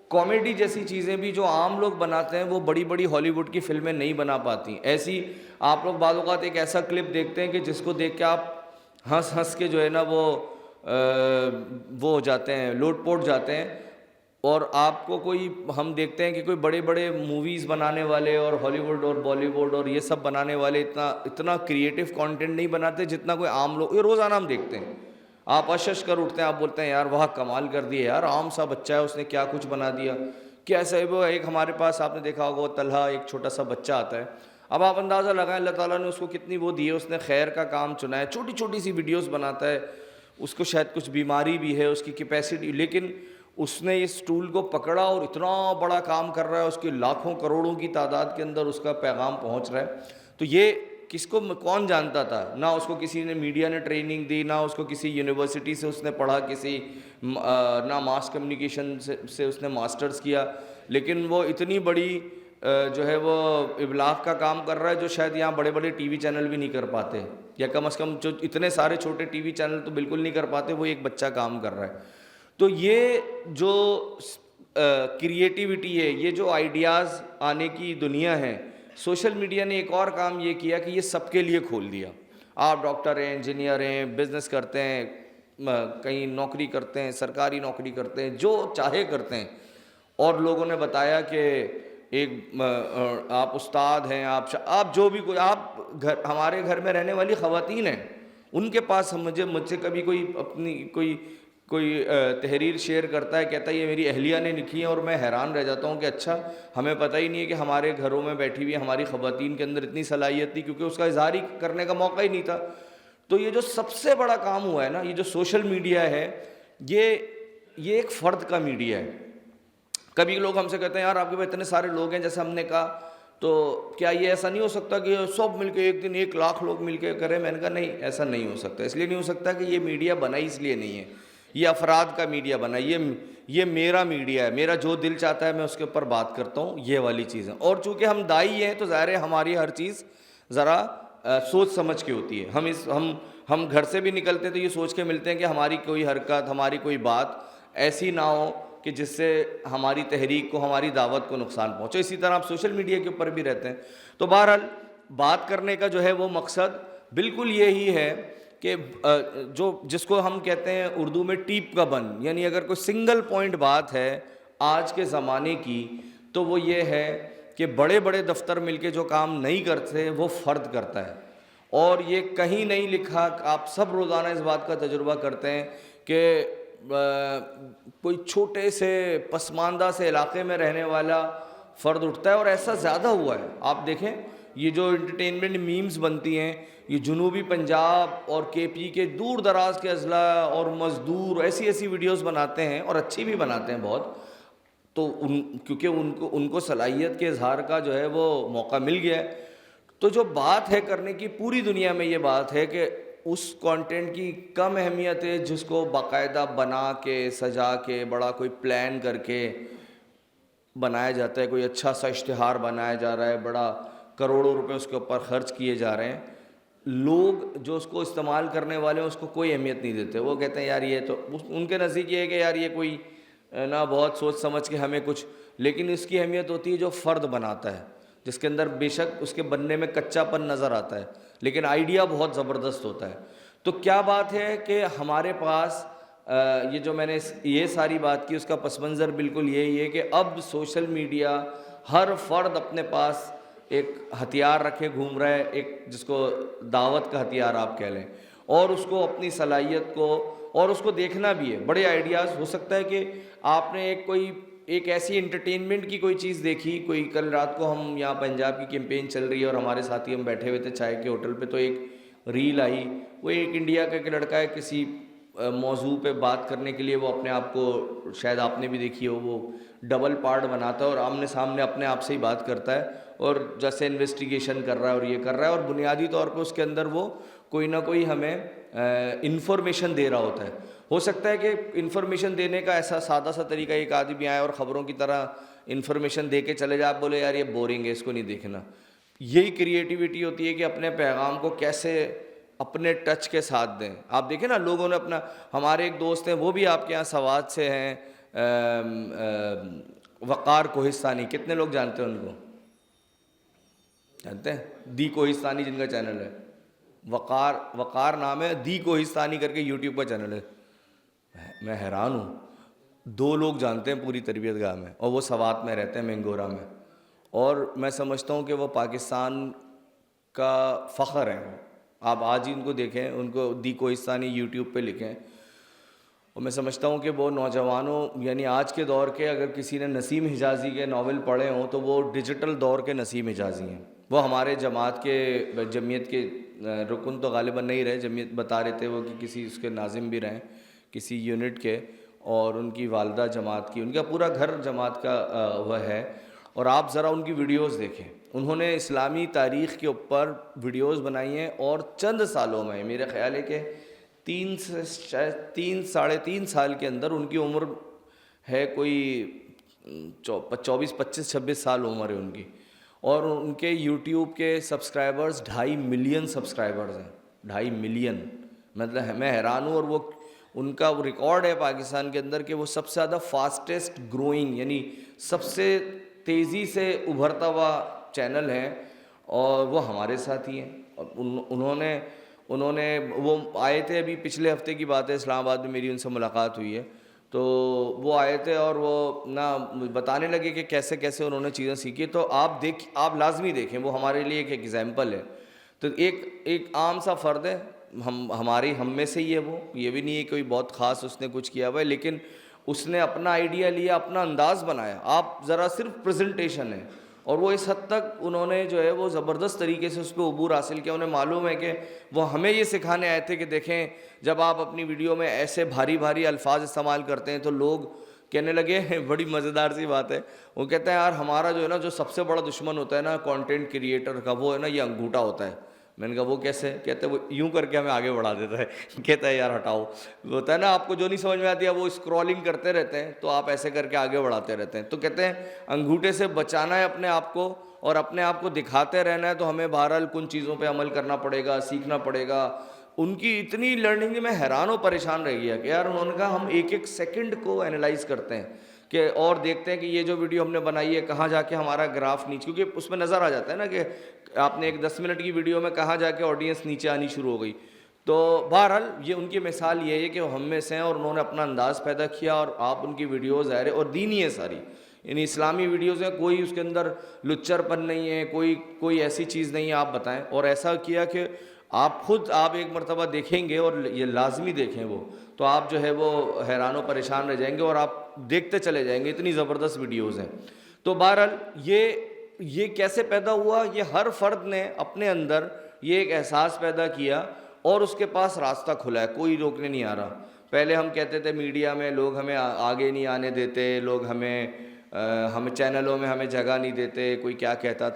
کامیڈی جیسی چیزیں بھی جو عام لوگ بناتے ہیں وہ بڑی بڑی ہالی ووڈ کی فلمیں نہیں بنا پاتی. ایسی آپ لوگ بعض اوقات ایک ایسا کلپ دیکھتے ہیں کہ جس کو دیکھ کے آپ ہنس ہنس کے جو ہے نا وہ ہو جاتے ہیں, لوٹ پوٹ جاتے ہیں. اور آپ کو کوئی ہم دیکھتے ہیں کہ کوئی بڑے بڑے موویز بنانے والے اور ہالی ووڈ اور بالی ووڈ اور یہ سب بنانے والے اتنا کریٹو کانٹینٹ نہیں بناتے جتنا کوئی عام لوگ. یہ روزانہ ہم دیکھتے ہیں, آپ اشش کر اٹھتے ہیں, آپ بولتے ہیں یار وہ کمال کر دیا یار, عام سا بچہ ہے اس نے کیا کچھ بنا دیا. کیسے وہ ایک ہمارے پاس آپ نے دیکھا ہوگا طلحہ, ایک چھوٹا سا بچہ آتا ہے. اب آپ اندازہ لگائیں اللہ تعالیٰ نے اس کو کتنی وہ دی ہے, اس نے خیر کا کام چنا ہے, چھوٹی چھوٹی سی ویڈیوز بناتا ہے. اس کو شاید کچھ بیماری بھی ہے, اس کی کیپیسٹی, لیکن اس نے اس ٹول کو پکڑا اور اتنا بڑا کام کر رہا ہے, اس کی لاکھوں کروڑوں کی تعداد کے اندر اس کا پیغام پہنچ رہا ہے. تو یہ کس کو کون جانتا تھا؟ نہ اس کو کسی نے میڈیا نے ٹریننگ دی, نہ اس کو کسی یونیورسٹی سے اس نے پڑھا, نہ ماس کمیونیکیشن سے اس نے ماسٹرز کیا, لیکن وہ اتنی بڑی جو ہے وہ ابلاغ کا کام کر رہا ہے جو شاید یہاں بڑے بڑے ٹی وی چینل بھی نہیں کر پاتے, یا کم از کم جو اتنے سارے چھوٹے ٹی وی چینل تو بالکل نہیں کر پاتے, وہ ایک بچہ کام کر رہا ہے. تو یہ جو کریٹیوٹی ہے, یہ جو آئیڈیاز آنے کی دنیا ہے, سوشل میڈیا نے ایک اور کام یہ کیا کہ یہ سب کے لیے کھول دیا. آپ ڈاکٹر ہیں, انجینئر ہیں, بزنس کرتے ہیں, کہیں نوکری کرتے ہیں, سرکاری نوکری کرتے ہیں, جو چاہے کرتے ہیں. اور لوگوں نے بتایا کہ ایک آپ استاد ہیں, آپ جو بھی کوئی, آپ ہمارے گھر میں رہنے والی خواتین ہیں, ان کے پاس مجھ سے کبھی کوئی اپنی کوئی تحریر شیئر کرتا ہے, کہتا ہے یہ میری اہلیہ نے لکھی ہے, اور میں حیران رہ جاتا ہوں کہ اچھا ہمیں پتہ ہی نہیں ہے کہ ہمارے گھروں میں بیٹھی ہوئی ہماری خواتین کے اندر اتنی صلاحیت تھی, کیونکہ اس کا اظہار ہی کرنے کا موقع ہی نہیں تھا. تو یہ جو سب سے بڑا کام ہوا ہے نا, یہ جو سوشل میڈیا ہے, یہ ایک فرد کا میڈیا ہے. کبھی لوگ ہم سے کہتے ہیں یار آپ کے پاس اتنے سارے لوگ ہیں, جیسے ہم نے کہا, تو کیا یہ ایسا نہیں ہو سکتا کہ سب مل کے ایک دن 1 لاکھ لوگ مل کے کریں؟ میں نے کہا نہیں, ایسا نہیں ہو سکتا. اس لیے نہیں ہو سکتا کہ یہ میڈیا بنا ہی اس لیے نہیں ہے, یہ افراد کا میڈیا بنا, یہ میرا میڈیا ہے, میرا جو دل چاہتا ہے میں اس کے اوپر بات کرتا ہوں, یہ والی چیزیں. اور چونکہ ہم دائی ہیں تو ظاہر ہے ہماری ہر چیز ذرا سوچ سمجھ کے ہوتی ہے. ہم گھر سے بھی نکلتے تو یہ سوچ کے ملتے ہیں کہ ہماری کوئی حرکت, ہماری کوئی بات ایسی نہ ہو کہ جس سے ہماری تحریک کو, ہماری دعوت کو نقصان پہنچے. اسی طرح آپ سوشل میڈیا کے اوپر بھی رہتے ہیں. تو بہرحال بات کرنے کا جو ہے وہ مقصد بالکل یہی ہے کہ جس کو ہم کہتے ہیں اردو میں ٹیپ کا بن, یعنی اگر کوئی سنگل پوائنٹ بات ہے آج کے زمانے کی تو وہ یہ ہے کہ بڑے بڑے دفتر مل کے جو کام نہیں کرتے وہ فرد کرتا ہے. اور یہ کہیں نہیں لکھا, آپ سب روزانہ اس بات کا تجربہ کرتے ہیں کہ کوئی چھوٹے سے پسماندہ سے علاقے میں رہنے والا فرد اٹھتا ہے, اور ایسا زیادہ ہوا ہے. آپ دیکھیں یہ جو انٹرٹینمنٹ میمز بنتی ہیں, یہ جنوبی پنجاب اور کے پی کے دور دراز کے اضلاع اور مزدور ایسی ویڈیوز بناتے ہیں, اور اچھی بھی بناتے ہیں بہت. تو کیونکہ ان کو صلاحیت کے اظہار کا جو ہے وہ موقع مل گیا ہے. تو جو بات ہے کرنے کی پوری دنیا میں یہ بات ہے کہ اس کانٹینٹ کی کم اہمیت ہے جس کو باقاعدہ بنا کے, سجا کے, بڑا کوئی پلان کر کے بنایا جاتا ہے, کوئی اچھا سا اشتہار بنایا جا رہا ہے, بڑا کروڑوں روپے اس کے اوپر خرچ کیے جا رہے ہیں. لوگ جو اس کو استعمال کرنے والے ہیں اس کو کوئی اہمیت نہیں دیتے. وہ کہتے ہیں یار یہ تو, ان کے نزدیک یہ ہے کہ یار یہ کوئی نہ بہت سوچ سمجھ کے ہمیں کچھ, لیکن اس کی اہمیت ہوتی ہے جو فرد بناتا ہے, جس کے اندر بے شک اس کے بننے میں کچا پن نظر آتا ہے, لیکن آئیڈیا بہت زبردست ہوتا ہے. تو کیا بات ہے کہ ہمارے پاس یہ جو میں نے یہ ساری بات کی, اس کا پس منظر بالکل یہی ہے کہ اب سوشل میڈیا ہر فرد اپنے پاس ایک ہتھیار رکھے گھوم رہا ہے, ایک جس کو دعوت کا ہتھیار آپ کہہ لیں, اور اس کو اپنی صلاحیت کو, اور اس کو دیکھنا بھی ہے. بڑے آئیڈیاز ہو سکتا ہے کہ آپ نے ایک ایسی انٹرٹینمنٹ کی کوئی چیز دیکھی, کوئی کل رات کو ہم یہاں پنجاب کی کیمپین چل رہی ہے اور ہمارے ساتھی ہم بیٹھے ہوئے تھے چائے کے ہوٹل پہ, تو ایک ریل آئی, وہ ایک انڈیا کا ایک لڑکا ہے, کسی موضوع پہ بات کرنے کے لیے وہ اپنے آپ کو, شاید آپ نے بھی دیکھی ہو, وہ ڈبل پارٹ بناتا ہے اور آمنے سامنے اپنے آپ سے ہی بات کرتا ہے, اور جیسے انویسٹیگیشن کر رہا ہے اور یہ کر رہا ہے, اور بنیادی طور پہ اس کے اندر وہ کوئی نہ کوئی ہمیں انفارمیشن دے رہا ہوتا ہے. ہو سکتا ہے کہ انفارمیشن دینے کا ایسا سادہ سا طریقہ ایک آدمی آئے اور خبروں کی طرح انفارمیشن دے کے چلے جائے, آپ بولے یار یہ بورنگ ہے, اس کو نہیں دیکھنا. یہی کریٹیوٹی ہوتی ہے کہ اپنے پیغام کو کیسے اپنے ٹچ کے ساتھ دیں. آپ دیکھیں نا لوگوں نے اپنا, ہمارے ایک دوست ہیں وہ بھی آپ کے یہاں سوات سے ہیں, وقار کوہستانی, کتنے لوگ جانتے ہیں ان کو؟ جانتے ہیں دی کوہستانی جن کا چینل ہے, وقار نام ہے, دی کوہستانی کر کے یوٹیوب کا چینل ہے. میں حیران ہوں, 2 لوگ جانتے ہیں پوری تربیت گاہ میں, اور وہ سوات میں رہتے ہیں, مینگورا میں, اور میں سمجھتا ہوں کہ وہ پاکستان کا فخر ہے. آپ آج ہی ان کو دیکھیں, ان کو دی کوہستانی یوٹیوب پہ لکھیں, اور میں سمجھتا ہوں کہ وہ نوجوانوں, یعنی آج کے دور کے, اگر کسی نے نسیم حجازی کے ناول پڑھے ہوں تو وہ ڈیجیٹل دور کے نسیم حجازی ہیں. وہ ہمارے جمعیت کے رکن تو غالباً نہیں رہے, جمعیت بتا رہے تھے وہ کہ کسی اس کے ناظم بھی رہیں کسی یونٹ کے, اور ان کی والدہ جماعت کی, ان کا پورا گھر جماعت کا وہ ہے. اور آپ ذرا ان کی ویڈیوز دیکھیں, انہوں نے اسلامی تاریخ کے اوپر ویڈیوز بنائی ہیں, اور چند سالوں میں, میرے خیال ہے کہ 3 ساڑھے 3 سال کے اندر, ان کی عمر ہے کوئی 24 25 26 سال عمر ہے ان کی, اور ان کے یوٹیوب کے سبسکرائبرز 2.5 ملین سبسکرائبرز ہیں. 2.5 ملین, مطلب میں حیران ہوں. اور وہ ان کا وہ ریکارڈ ہے پاکستان کے اندر کہ وہ سب سے زیادہ فاسٹسٹ گروئنگ, یعنی سب سے تیزی سے ابھرتا ہوا چینل ہے, اور وہ ہمارے ساتھ ہی ہیں. اور انہوں نے وہ آئے تھے, ابھی پچھلے ہفتے کی بات ہے, اسلام آباد میں میری ان سے ملاقات ہوئی ہے, تو وہ آئے تھے اور وہ بتانے لگے کہ کیسے کیسے انہوں نے چیزیں سیکھی. تو آپ لازمی دیکھیں, وہ ہمارے لیے ایک ایگزامپل ہے. تو ایک عام سا فرد ہے, ہم میں سے ہی ہے وہ, یہ بھی نہیں ہے کوئی بہت خاص اس نے کچھ کیا ہوا ہے, لیکن اس نے اپنا آئیڈیا لیا, اپنا انداز بنایا. آپ ذرا صرف پریزنٹیشن ہے, اور وہ اس حد تک انہوں نے جو ہے وہ زبردست طریقے سے اس پہ عبور حاصل کیا. انہیں معلوم ہے کہ وہ ہمیں یہ سکھانے آئے تھے کہ دیکھیں جب آپ اپنی ویڈیو میں ایسے بھاری الفاظ استعمال کرتے ہیں تو لوگ کہنے لگے, بڑی مزیدار سی بات ہے, وہ کہتے ہیں یار ہمارا جو ہے نا, جو سب سے بڑا دشمن ہوتا ہے نا کانٹینٹ کریٹر کا, وہ ہے نا یہ انگوٹھا ہوتا ہے. میں نے کہا وہ کیسے؟ کہتے ہیں وہ یوں کر کے ہمیں آگے بڑھا دیتا ہے. کہتا ہے یار ہٹاؤ, ہوتا ہے نا آپ کو جو نہیں سمجھ میں آتی ہے وہ اسکرولنگ کرتے رہتے ہیں, تو آپ ایسے کر کے آگے بڑھاتے رہتے ہیں. تو کہتے ہیں انگوٹھے سے بچانا ہے اپنے آپ کو, اور اپنے آپ کو دکھاتے رہنا ہے, تو ہمیں بہرحال کن چیزوں پہ عمل کرنا پڑے گا, سیکھنا پڑے گا. ان کی اتنی لرننگ میں حیران و پریشان رہ گیا کہ یار انہوں نے کہا ہم ایک سیکنڈ کو اینالائز کرتے ہیں کہ, اور دیکھتے ہیں کہ یہ جو ویڈیو ہم نے بنائی ہے کہاں جا کے ہمارا گراف نیچے, کیونکہ اس میں نظر آ جاتا ہے نا کہ آپ نے ایک 10 منٹ کی ویڈیو میں کہاں جا کے آڈینس نیچے آنی شروع ہو گئی. تو بہرحال یہ ان کی مثال یہ ہے کہ وہ ہم میں سے ہیں, اور انہوں نے اپنا انداز پیدا کیا, اور آپ ان کی ویڈیوز ظاہر ہے اور دینی ہے ساری, یعنی اسلامی ویڈیوز ہیں, کوئی اس کے اندر لچر پن نہیں ہے, کوئی ایسی چیز نہیں ہے. آپ بتائیں, اور ایسا کیا کہ آپ ایک مرتبہ دیکھیں گے, اور یہ لازمی دیکھیں وہ, تو آپ جو ہے وہ حیران و پریشان رہ جائیں گے, اور آپ دیکھتے چلے جائیں گے, اتنی زبردست ویڈیوز ہیں. تو بہرحال یہ کیسے پیدا ہوا؟ یہ ہر فرد نے اپنے اندر یہ ایک احساس پیدا کیا, اور اس کے پاس راستہ کھلا ہے, کوئی روکنے نہیں آ رہا. پہلے ہم کہتے تھے میڈیا میں لوگ ہمیں آگے نہیں آنے دیتے, لوگ ہمیں چینلوں میں ہمیں جگہ نہیں دیتے, کوئی کیا کہتا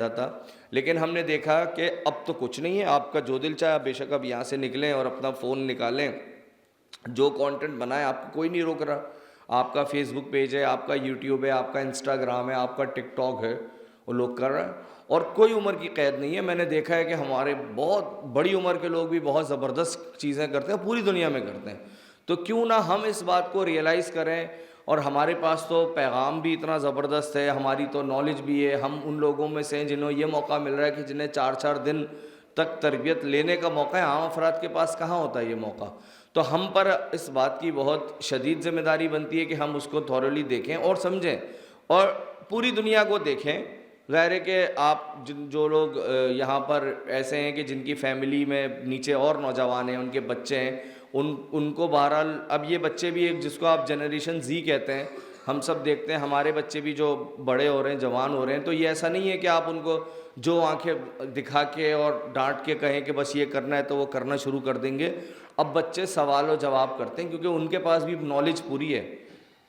تھا. لیکن ہم نے دیکھا کہ اب تو کچھ نہیں ہے, آپ کا جو دل چاہے بے شک اب یہاں سے نکلیں اور اپنا فون نکالیں, جو کانٹینٹ بنائیں, آپ کو کوئی نہیں روک رہا. آپ کا فیس بک پیج ہے, آپ کا یوٹیوب ہے, آپ کا انسٹاگرام ہے, آپ کا ٹک ٹاک ہے, وہ لوگ کر رہے ہیں, اور کوئی عمر کی قید نہیں ہے. میں نے دیکھا ہے کہ ہمارے بہت بڑی عمر کے لوگ بھی بہت زبردست چیزیں کرتے ہیں, پوری دنیا میں کرتے ہیں. تو کیوں نہ ہم اس بات کو ریئلائز کریں, اور ہمارے پاس تو پیغام بھی اتنا زبردست ہے, ہماری تو نالج بھی ہے. ہم ان لوگوں میں سے ہیں جنہوں یہ موقع مل رہا ہے کہ جنہیں 4 دن تک تربیت لینے کا موقع ہے. عام افراد کے پاس کہاں ہوتا ہے یہ موقع. تو ہم پر اس بات کی بہت شدید ذمہ داری بنتی ہے کہ ہم اس کو تھورلی دیکھیں اور سمجھیں, اور پوری دنیا کو دیکھیں. ظاہر ہے کہ آپ جو لوگ یہاں پر ایسے ہیں کہ جن کی فیملی میں نیچے اور نوجوان ہیں, ان کے بچے ہیں, ان کو بہرحال اب یہ بچے بھی ایک جس کو آپ جنریشن زی کہتے ہیں, ہم سب دیکھتے ہیں ہمارے بچے بھی جو بڑے ہو رہے ہیں, جوان ہو رہے ہیں. تو یہ ایسا نہیں ہے کہ آپ ان کو جو آنکھیں دکھا کے اور ڈانٹ کے کہیں کہ بس یہ کرنا ہے تو وہ کرنا شروع کر دیں گے. اب بچے سوال و جواب کرتے ہیں, کیونکہ ان کے پاس بھی نالج پوری ہے.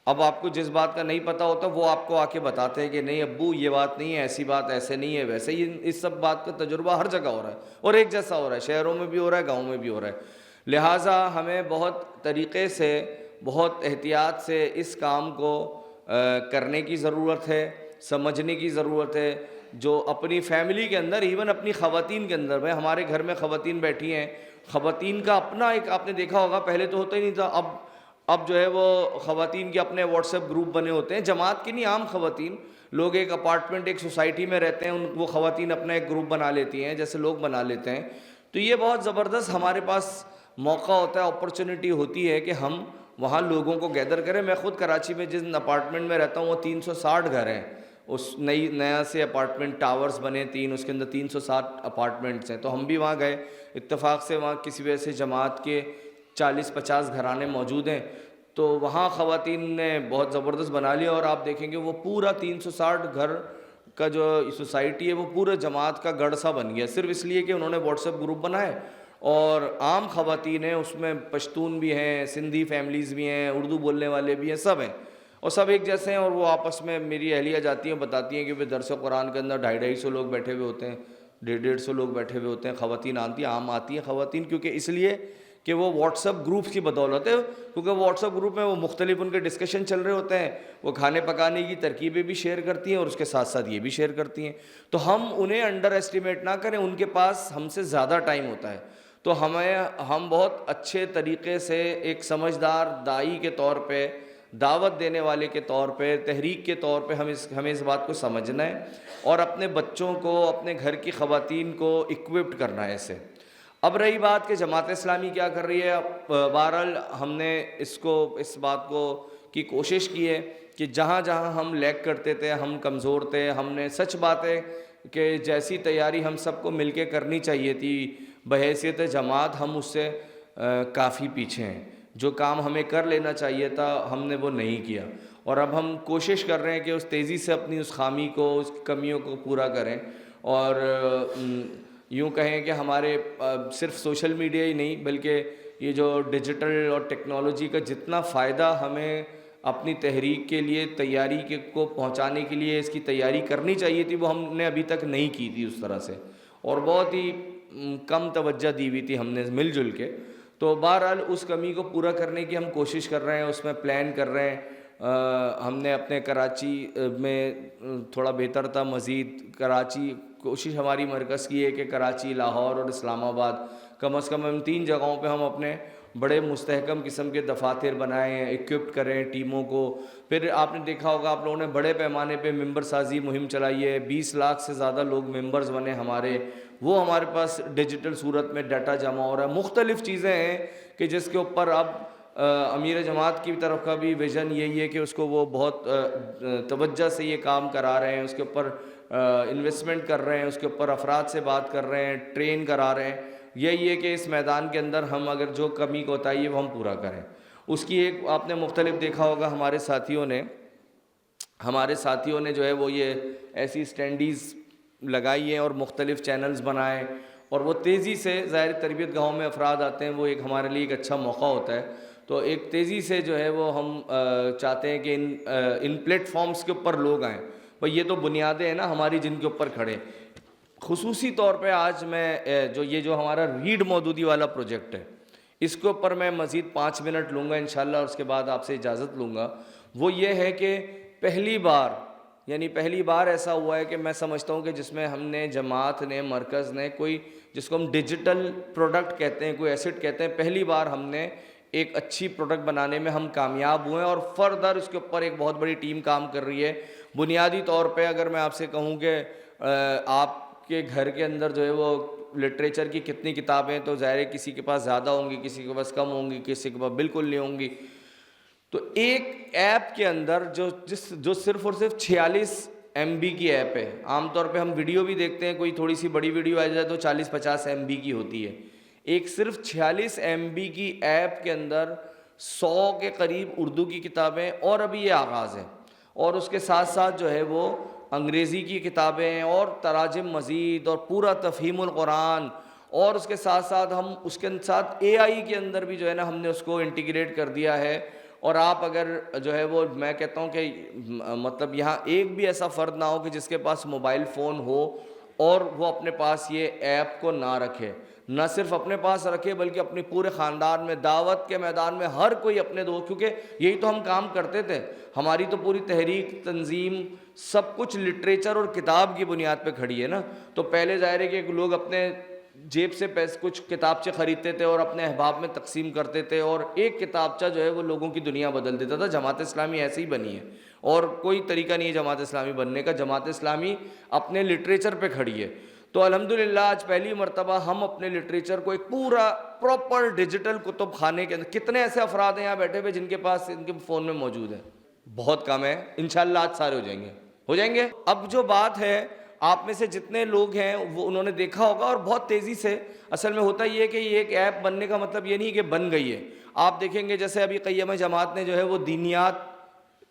اب آپ کو جس بات کا نہیں پتہ ہوتا وہ آپ کو آ کے بتاتے ہیں کہ نہیں ابو یہ بات نہیں ہے, ایسی بات ایسے نہیں ہے, ویسے ہی. اس سب بات کا تجربہ ہر جگہ ہو رہا ہے, اور ایک جیسا ہو رہا ہے, شہروں میں بھی ہو رہا ہے, گاؤں میں بھی ہو رہا ہے. لہٰذا ہمیں بہت طریقے سے بہت احتیاط سے اس کام کو کرنے کی ضرورت ہے، سمجھنے کی ضرورت ہے. جو اپنی فیملی کے اندر، ایون اپنی خواتین کے اندر، میں ہمارے گھر میں خواتین بیٹھی ہیں، خواتین کا اپنا ایک، آپ نے دیکھا ہوگا پہلے تو ہوتا ہی نہیں تھا، اب جو ہے وہ خواتین کے اپنے واٹس ایپ گروپ بنے ہوتے ہیں، جماعت کی نہیں، عام خواتین. لوگ ایک اپارٹمنٹ، ایک سوسائٹی میں رہتے ہیں، وہ خواتین اپنا ایک گروپ بنا لیتی ہیں جیسے لوگ بنا لیتے ہیں. تو یہ بہت زبردست ہمارے پاس موقع ہوتا ہے، اپرچونٹی ہوتی ہے کہ ہم وہاں لوگوں کو گیدر کریں. میں خود کراچی میں جس اپارٹمنٹ میں رہتا ہوں وہ 360 گھر ہیں، اس نیا سے اپارٹمنٹ ٹاورز بنے 3، اس کے اندر 360 اپارٹمنٹس ہیں. تو ہم بھی وہاں گئے اتفاق سے، وہاں کسی وجہ سے جماعت کے 40-50 گھرانے موجود ہیں، تو وہاں خواتین نے بہت زبردست بنا لیا. اور آپ دیکھیں گے وہ پورا 360 گھر کا جو سوسائٹی ہے وہ پورا جماعت کا گڑھ سا بن گیا، صرف اس لیے کہ انہوں نے واٹس ایپ گروپ بنائے. اور عام خواتین ہیں اس میں، پشتون بھی ہیں، سندھی فیملیز بھی ہیں، اردو بولنے والے بھی ہیں، سب ہیں، اور سب ایک جیسے ہیں. اور وہ آپس میں، میری اہلیہ جاتی ہیں بتاتی ہیں کہ وہ درس قرآن کے اندر 250 لوگ بیٹھے ہوئے ہوتے ہیں، 150 لوگ بیٹھے ہوئے ہوتے ہیں. خواتین آتی ہیں، عام آتی ہیں خواتین، کیونکہ اس لیے کہ وہ واٹس ایپ گروپ کی بدولت ہے، کیونکہ واٹس ایپ گروپ میں وہ مختلف ان کے ڈسکشن چل رہے ہوتے ہیں، وہ کھانے پکانے کی ترکیبیں بھی شیئر کرتی ہیں اور اس کے ساتھ ساتھ یہ بھی شیئر کرتی ہیں. تو ہم انہیں انڈر ایسٹیمیٹ نہ کریں، ان کے پاس ہم سے زیادہ ٹائم ہوتا ہے. تو ہم بہت اچھے طریقے سے ایک سمجھدار داعی کے طور پہ، دعوت دینے والے کے طور پہ، تحریک کے طور پہ ہمیں اس بات کو سمجھنا ہے اور اپنے بچوں کو، اپنے گھر کی خواتین کو اکوپڈ کرنا ہے اسے. اب رہی بات کہ جماعت اسلامی کیا کر رہی ہے، بہرحال ہم نے اس بات کو کی کوشش کی ہے کہ جہاں جہاں ہم لیک کرتے تھے، ہم کمزور تھے، ہم نے سچ بات ہے کہ جیسی تیاری ہم سب کو مل کے کرنی چاہیے تھی بحیثیت جماعت، ہم اس سے کافی پیچھے ہیں. جو کام ہمیں کر لینا چاہیے تھا ہم نے وہ نہیں کیا، اور اب ہم کوشش کر رہے ہیں کہ اس تیزی سے اپنی اس خامی کو، اس کمیوں کو پورا کریں. اور یوں کہیں کہ ہمارے صرف سوشل میڈیا ہی نہیں بلکہ یہ جو ڈیجیٹل اور ٹیکنالوجی کا جتنا فائدہ ہمیں اپنی تحریک کے لیے، تیاری کو پہنچانے کے لیے اس کی تیاری کرنی چاہیے تھی، وہ ہم نے ابھی تک نہیں کی تھی اس طرح سے، اور بہت ہی کم توجہ دی ہوئی تھی ہم نے مل جل کے. تو بہرحال اس کمی کو پورا کرنے کی ہم کوشش کر رہے ہیں، اس میں پلان کر رہے ہیں. ہم نے اپنے کراچی میں تھوڑا بہتر تھا، مزید کراچی، کوشش ہماری مرکز کی ہے کہ کراچی، لاہور اور اسلام آباد کم از کم ہم 3 جگہوں پہ ہم اپنے بڑے مستحکم قسم کے دفاتر بنائے ہیں، اکوپڈ کریں ٹیموں کو. پھر آپ نے دیکھا ہوگا، آپ لوگوں نے بڑے پیمانے پہ ممبر سازی مہم چلائی ہے، 20 لاکھ سے زیادہ لوگ ممبرز بنے ہمارے، وہ ہمارے پاس ڈیجیٹل صورت میں ڈیٹا جمع ہو رہا ہے. مختلف چیزیں ہیں کہ جس کے اوپر اب امیر جماعت کی طرف کا بھی ویژن یہی ہے کہ اس کو وہ بہت توجہ سے یہ کام کرا رہے ہیں، اس کے اوپر انویسٹمنٹ کر رہے ہیں، اس کے اوپر افراد سے بات کر رہے ہیں، ٹرین کرا رہے ہیں. یہی ہے کہ اس میدان کے اندر ہم اگر جو کمی کو ہوتا ہے وہ ہم پورا کریں. اس کی ایک آپ نے مختلف دیکھا ہوگا، ہمارے ساتھیوں نے جو ہے وہ یہ ایسی سٹینڈیز لگائی ہیں اور مختلف چینلز بنائے، اور وہ تیزی سے، ظاہر تربیت گاہوں میں افراد آتے ہیں، وہ ایک ہمارے لیے ایک اچھا موقع ہوتا ہے. تو ایک تیزی سے جو ہے وہ ہم چاہتے ہیں کہ ان پلیٹ فارمز کے اوپر لوگ آئیں. بھئی یہ تو بنیادیں ہیں نا ہماری جن کے اوپر کھڑے. خصوصی طور پہ آج میں جو ہمارا ریڈ مودودی والا پروجیکٹ ہے، اس کے اوپر میں مزید 5 منٹ لوں گا انشاءاللہ، اور اس کے بعد آپ سے اجازت لوں گا. وہ یہ ہے کہ پہلی بار ایسا ہوا ہے کہ میں سمجھتا ہوں کہ جس میں ہم نے، جماعت نے، مرکز نے، کوئی جس کو ہم ڈیجیٹل پروڈکٹ کہتے ہیں، کوئی ایسٹ کہتے ہیں، پہلی بار ہم نے ایک اچھی پروڈکٹ بنانے میں ہم کامیاب ہوئے ہیں، اور فردر اس کے اوپر ایک بہت بڑی ٹیم کام کر رہی ہے. بنیادی طور پہ اگر میں آپ سے کہوں کہ آپ کے گھر کے اندر جو ہے وہ لٹریچر کی کتنی کتابیں، تو ظاہر ہے کسی کے پاس زیادہ ہوں گی، کسی کے پاس کم ہوں گی، کسی کے پاس بالکل نہیں ہوں گی. تو ایک ایپ کے اندر جو صرف اور صرف 46 MB کی ایپ ہے. عام طور پہ ہم ویڈیو بھی دیکھتے ہیں، کوئی تھوڑی سی بڑی ویڈیو آ جائے تو 40-50 MB کی ہوتی ہے. ایک صرف 46 MB کی ایپ کے اندر 100 کے قریب اردو کی کتابیں، اور ابھی یہ آغاز ہے، اور اس کے ساتھ ساتھ جو ہے وہ انگریزی کی کتابیں اور تراجم مزید، اور پورا تفہیم القرآن، اور اس کے ساتھ ساتھ ہم اس کے ساتھ AI کے اندر بھی جو ہے نا ہم نے اس کو انٹیگریٹ کر دیا ہے. اور آپ اگر جو ہے وہ، میں کہتا ہوں کہ مطلب یہاں ایک بھی ایسا فرد نہ ہو کہ جس کے پاس موبائل فون ہو اور وہ اپنے پاس یہ ایپ کو نہ رکھے. نہ صرف اپنے پاس رکھے بلکہ اپنے پورے خاندان میں، دعوت کے میدان میں ہر کوئی اپنے دوست، کیونکہ یہی تو ہم کام کرتے تھے، ہماری تو پوری تحریک، تنظیم، سب کچھ لٹریچر اور کتاب کی بنیاد پہ کھڑی ہے نا. تو پہلے ظاہر ہے کہ لوگ اپنے جیب سے پیسے کچھ کتابچے خریدتے تھے اور اپنے احباب میں تقسیم کرتے تھے، اور ایک کتابچہ جو ہے وہ لوگوں کی دنیا بدل دیتا تھا. جماعت اسلامی ایسے ہی بنی ہے، اور کوئی طریقہ نہیں ہے جماعت اسلامی بننے کا. جماعت اسلامی اپنے لٹریچر پہ کھڑی ہے. تو الحمدللہ آج پہلی مرتبہ ہم اپنے لٹریچر کو ایک پورا پراپر ڈیجیٹل کتب خانے کے اندر، کتنے ایسے افراد ہیں یہاں بیٹھے ہوئے جن کے پاس ان کے فون میں موجود ہے؟ بہت کم ہے. انشاءاللہ آج سارے ہو جائیں گے. اب جو بات ہے، آپ میں سے جتنے لوگ ہیں وہ انہوں نے دیکھا ہوگا، اور بہت تیزی سے اصل میں ہوتا یہ ہے کہ یہ ایک ایپ بننے کا مطلب یہ نہیں کہ بن گئی ہے. آپ دیکھیں گے جیسے ابھی قیمہ جماعت نے جو ہے وہ دینیات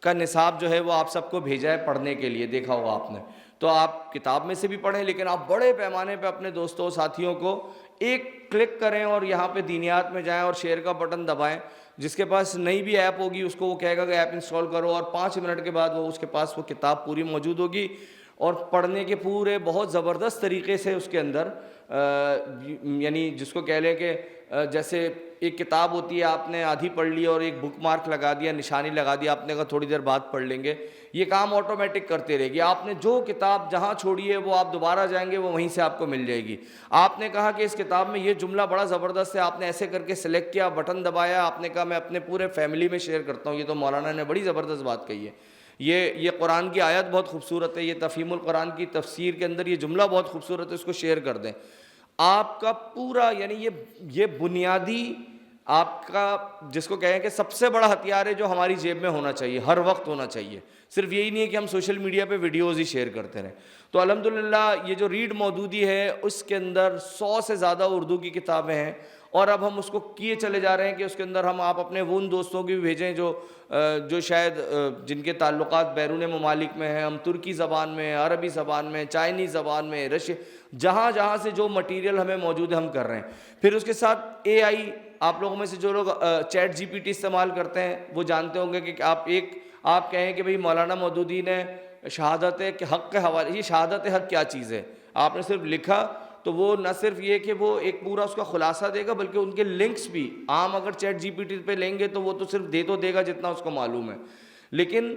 کا نصاب جو ہے وہ آپ سب کو بھیجا ہے پڑھنے کے لیے، دیکھا ہوگا آپ نے. تو آپ کتاب میں سے بھی پڑھیں، لیکن آپ بڑے پیمانے پہ اپنے دوستوں ساتھیوں کو ایک کلک کریں اور یہاں پہ دینیات میں جائیں اور شیئر کا بٹن دبائیں. جس کے پاس نئی بھی ایپ ہوگی اس کو وہ کہے گا کہ ایپ انسٹال کرو، اور 5 منٹ کے بعد وہ اس کے پاس وہ کتاب پوری موجود ہوگی، اور پڑھنے کے پورے بہت زبردست طریقے سے اس کے اندر یعنی جس کو کہہ لیں کہ جیسے ایک کتاب ہوتی ہے، آپ نے آدھی پڑھ لی اور ایک بک مارک لگا دیا، نشانی لگا دی، آپ نے کہا تھوڑی دیر بعد پڑھ لیں گے. یہ کام آٹومیٹک کرتے رہے گی. آپ نے جو کتاب جہاں چھوڑی ہے وہ آپ دوبارہ جائیں گے وہ وہیں سے آپ کو مل جائے گی. آپ نے کہا کہ اس کتاب میں یہ جملہ بڑا زبردست ہے، آپ نے ایسے کر کے سلیکٹ کیا، بٹن دبایا، آپ نے کہا میں اپنے پورے فیملی میں شیئر کرتا ہوں. یہ تو مولانا نے بڑی زبردست بات کہی ہے. یہ قرآن کی آیت بہت خوبصورت ہے، یہ تفہیم القرآن کی تفسیر کے اندر یہ جملہ بہت خوبصورت ہے، اس کو شیئر کر دیں. آپ کا پورا یعنی یہ بنیادی آپ کا جس کو کہیں کہ سب سے بڑا ہتھیار ہے جو ہماری جیب میں ہونا چاہیے، ہر وقت ہونا چاہیے. صرف یہی نہیں ہے کہ ہم سوشل میڈیا پہ ویڈیوز ہی شیئر کرتے رہیں. تو الحمدللہ یہ جو ریڈ مودودی ہے اس کے اندر 100 سے زیادہ اردو کی کتابیں ہیں، اور اب ہم اس کو کیے چلے جا رہے ہیں کہ اس کے اندر ہم آپ اپنے ان دوستوں کی بھی بھیجیں جو شاید جن کے تعلقات بیرون ممالک میں ہیں. ہم ترکی زبان میں، عربی زبان میں، چائنیز زبان میں، جہاں جہاں سے جو مٹیریل ہمیں موجود ہے ہم کر رہے ہیں. پھر اس کے ساتھ اے آئی، آپ لوگوں میں سے جو لوگ چیٹ جی پی ٹی استعمال کرتے ہیں وہ جانتے ہوں گے کہ آپ کہیں کہ بھئی مولانا مودودی نے شہادت حق کے حوالے، یہ شہادت حق کیا چیز ہے، آپ نے صرف لکھا تو وہ نہ صرف یہ کہ وہ ایک پورا اس کا خلاصہ دے گا بلکہ ان کے لنکس بھی عام اگر چیٹ جی پی ٹی پہ لیں گے تو وہ تو صرف دے گا جتنا اس کو معلوم ہے. لیکن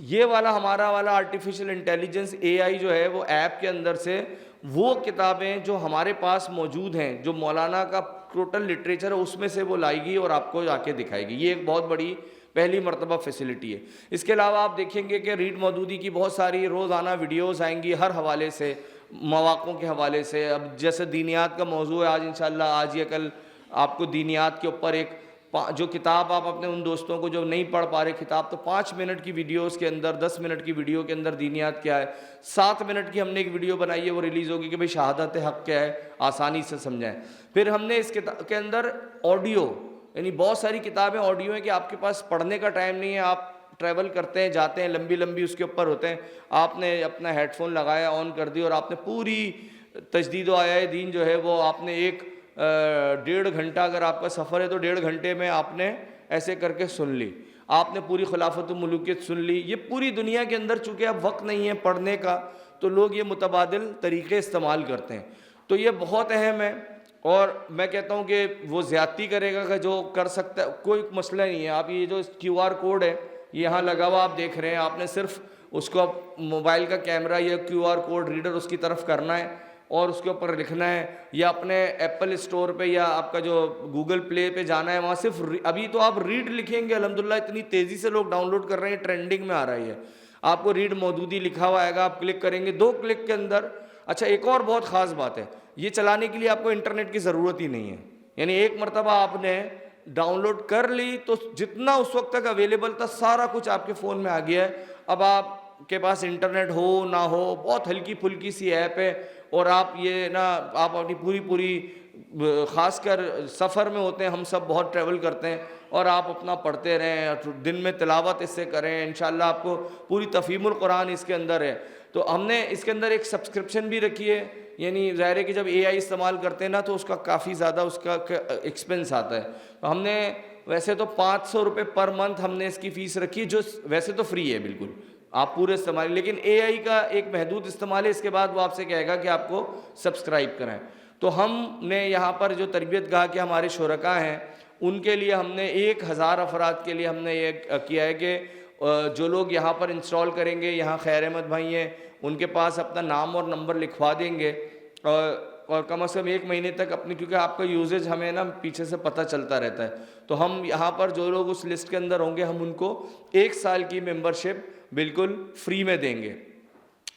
یہ والا ہمارا والا آرٹیفیشل انٹیلیجنس اے آئی جو ہے وہ ایپ کے اندر سے وہ کتابیں جو ہمارے پاس موجود ہیں، جو مولانا کا ٹوٹل لٹریچر ہے اس میں سے وہ لائے گی اور آپ کو جا کے دکھائے گی. یہ ایک بہت بڑی پہلی مرتبہ فیسلٹی ہے. اس کے علاوہ آپ دیکھیں گے کہ ریڈ مودودی کی بہت ساری روزانہ ویڈیوز آئیں گی ہر حوالے سے، مواقعوں کے حوالے سے. اب جیسے دینیات کا موضوع ہے آج انشاءاللہ، آج یا کل آپ کو دینیات کے اوپر ایک جو کتاب آپ اپنے ان دوستوں کو جو نہیں پڑھ پا رہے کتاب، تو 5 منٹ کی ویڈیوز کے اندر، 10 منٹ کی ویڈیو کے اندر دینیات کیا ہے. 7 منٹ کی ہم نے ایک ویڈیو بنائی ہے، وہ ریلیز ہوگی کہ بھئی شہادت حق کیا ہے، آسانی سے سمجھائیں. پھر ہم نے اس کتاب کے اندر آڈیو، یعنی بہت ساری کتابیں آڈیو ہیں کہ آپ کے پاس پڑھنے کا ٹائم نہیں ہے، آپ ٹریول کرتے ہیں، جاتے ہیں، لمبی اس کے اوپر ہوتے ہیں، آپ نے اپنا ہیڈ فون لگایا، آن کر دی، اور آپ نے پوری تجدید و احیاء دین جو ہے وہ آپ نے 1.5 گھنٹہ اگر آپ کا سفر ہے تو 1.5 گھنٹے میں آپ نے ایسے کر کے سن لی. آپ نے پوری خلافت الملوکیت سن لی. یہ پوری دنیا کے اندر چونکہ اب وقت نہیں ہے پڑھنے کا تو لوگ یہ متبادل طریقے استعمال کرتے ہیں. تو یہ بہت اہم ہے، اور میں کہتا ہوں کہ وہ زیادتی کرے گا کہ جو کر سکتا ہے کوئی مسئلہ نہیں ہے. آپ یہ جو کیو آر کوڈ ہے یہاں لگا ہوا آپ دیکھ رہے ہیں، آپ نے صرف اس کو موبائل کا کیمرہ یا کیو آر کوڈ ریڈر اس کی طرف کرنا ہے اور اس کے اوپر لکھنا ہے، یا اپنے ایپل اسٹور پہ یا آپ کا جو گوگل پلے پہ جانا ہے، وہاں صرف ابھی تو آپ ریڈ لکھیں گے، الحمدللہ اتنی تیزی سے لوگ ڈاؤن لوڈ کر رہے ہیں، ٹرینڈنگ میں آ رہی ہے. آپ کو ریڈ مودودی لکھا ہوا آئے گا، آپ کلک کریں گے 2 کلک کے اندر. اچھا ایک اور بہت خاص بات ہے، یہ چلانے کے لیے آپ کو انٹرنیٹ کی ضرورت ہی نہیں ہے. یعنی ایک مرتبہ آپ نے ڈاؤن لوڈ کر لی تو جتنا اس وقت تک اویلیبل تھا سارا کچھ آپ کے فون میں آ گیا ہے. اب آپ کے پاس انٹرنیٹ ہو نہ ہو، بہت ہلکی پھلکی سی ایپ ہے، اور آپ یہ نا آپ اپنی پوری خاص کر سفر میں ہوتے ہیں، ہم سب بہت ٹریول کرتے ہیں، اور آپ اپنا پڑھتے رہیں، دن میں تلاوت اس سے کریں، انشاءاللہ آپ کو پوری تفہیم القرآن اس کے اندر ہے. تو ہم نے اس کے اندر ایک سبسکرپشن بھی رکھی ہے. یعنی ظاہر ہے کہ جب اے آئی استعمال کرتے ہیں نا تو اس کا کافی زیادہ اس کا ایکسپنس آتا ہے. تو ہم نے ویسے تو 500 روپے پر منتھ ہم نے اس کی فیس رکھی، جو ویسے تو فری ہے بالکل، آپ پورے استعمال، لیکن اے آئی کا ایک محدود استعمال ہے، اس کے بعد وہ آپ سے کہے گا کہ آپ کو سبسکرائب کریں. تو ہم نے یہاں پر جو تربیت گاہ کے ہمارے شرکاء ہیں ان کے لیے ہم نے 1000 افراد کے لیے ہم نے یہ کیا ہے کہ جو لوگ یہاں پر انسٹال کریں گے، یہاں خیر احمد بھائی ہیں، ان کے پاس اپنا نام اور نمبر لکھوا دیں گے، اور کم از کم 1 مہینے تک اپنی، کیونکہ آپ کا یوزیج ہمیں نا پیچھے سے پتہ چلتا رہتا ہے، تو ہم یہاں پر جو لوگ اس لسٹ کے اندر ہوں گے ہم ان کو 1 سال کی ممبرشپ بالکل فری میں دیں گے،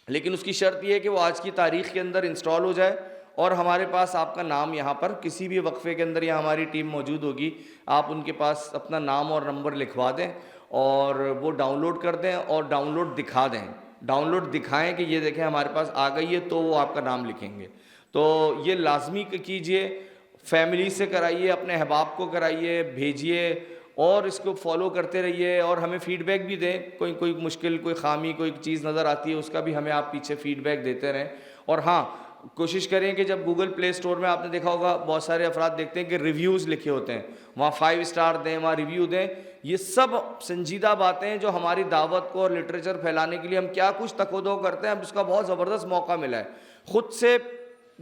لیکن اس کی شرط یہ ہے کہ وہ آج کی تاریخ کے اندر انسٹال ہو جائے اور ہمارے پاس آپ کا نام یہاں پر کسی بھی وقفے کے اندر یا ہماری ٹیم موجود ہوگی، آپ ان کے پاس اپنا نام اور نمبر لکھوا دیں اور وہ ڈاؤن لوڈ کر دیں اور ڈاؤن لوڈ دکھا دیں، ڈاؤن لوڈ دکھائیں کہ یہ دیکھیں ہمارے پاس آ گئی ہے، تو وہ آپ کا نام لکھیں گے۔ تو یہ لازمی کیجئے، فیملی سے کرائیے، اپنے احباب کو کرائیے، بھیجیے اور اس کو فالو کرتے رہیے اور ہمیں فیڈ بیک بھی دیں، کوئی مشکل، کوئی خامی، کوئی چیز نظر آتی ہے اس کا بھی ہمیں آپ پیچھے فیڈ بیک دیتے رہیں۔ اور ہاں، کوشش کریں کہ جب گوگل پلے اسٹور میں آپ نے دیکھا ہوگا بہت سارے افراد دیکھتے ہیں کہ ریویوز لکھے ہوتے ہیں، وہاں 5 اسٹار دیں، وہاں ریویو دیں، یہ سب سنجیدہ باتیں ہیں جو ہماری دعوت کو اور لٹریچر پھیلانے کے لیے ہم کیا کچھ تک و دو کرتے ہیں، اب اس کا بہت زبردست موقع ملا ہے، خود سے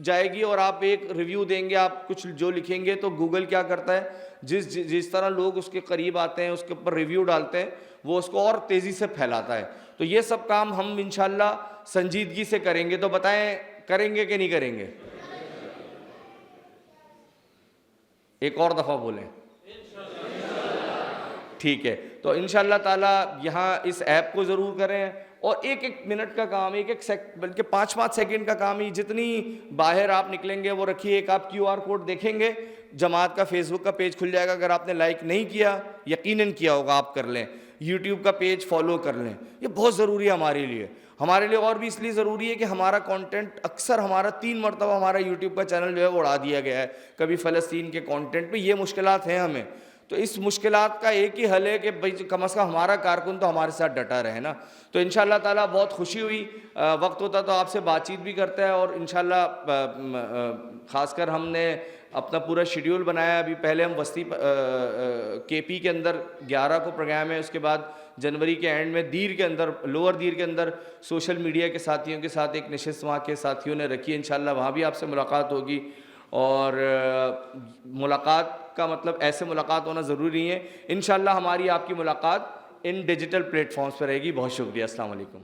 جائے گی اور آپ ایک ریویو دیں گے، آپ کچھ جو لکھیں گے تو گوگل کیا کرتا ہے، جس طرح لوگ اس کے قریب آتے ہیں، اس کے اوپر ریویو ڈالتے ہیں، وہ اس کو اور تیزی سے پھیلاتا ہے۔ تو یہ سب کام ہم انشاءاللہ سنجیدگی سے کریں گے، تو بتائیں کریں گے کہ نہیں کریں گے؟ ایک اور دفعہ بولیں۔ ٹھیک ہے، تو انشاءاللہ تعالیٰ یہاں اس ایپ کو ضرور کریں اور 1 منٹ کا کام، 1 بلکہ 5 سیکنڈ کا کام ہی، جتنی باہر آپ نکلیں گے وہ رکھیے، ایک آپ QR کوڈ دیکھیں گے، جماعت کا فیس بک کا پیج کھل جائے گا، اگر آپ نے لائک نہیں کیا، یقیناً کیا ہوگا، آپ کر لیں، یوٹیوب کا پیج فالو کر لیں، یہ بہت ضروری ہے ہمارے لیے اور بھی اس لیے ضروری ہے کہ ہمارا کانٹینٹ اکثر ہمارا 3 مرتبہ ہمارا یوٹیوب کا چینل جو ہے وہ اڑا دیا گیا ہے، کبھی فلسطین کے کانٹینٹ پہ، یہ مشکلات ہیں ہمیں، تو اس مشکلات کا ایک ہی حل ہے کہ بھئی کم از کم ہمارا کارکن تو ہمارے ساتھ ڈٹا رہے نا۔ تو انشاءاللہ تعالیٰ بہت خوشی ہوئی، وقت ہوتا تو آپ سے بات چیت بھی کرتا ہے، اور انشاءاللہ خاص کر ہم نے اپنا پورا شیڈیول بنایا، ابھی پہلے ہم وسطی KP کے اندر 11 کو پروگرام ہے، اس کے بعد جنوری کے اینڈ میں دیر کے اندر، لوور دیر کے اندر سوشل میڈیا کے ساتھیوں کے ساتھ ایک نشست وہاں کے ساتھیوں نے رکھی ہے، انشاءاللہ وہاں بھی آپ سے ملاقات ہوگی، اور ملاقات کا مطلب ایسے ملاقات ہونا ضروری نہیں ہے، انشاءاللہ ہماری آپ کی ملاقات ان ڈیجیٹل پلیٹ فارمز پر رہے گی۔ بہت شکریہ، السلام علیکم۔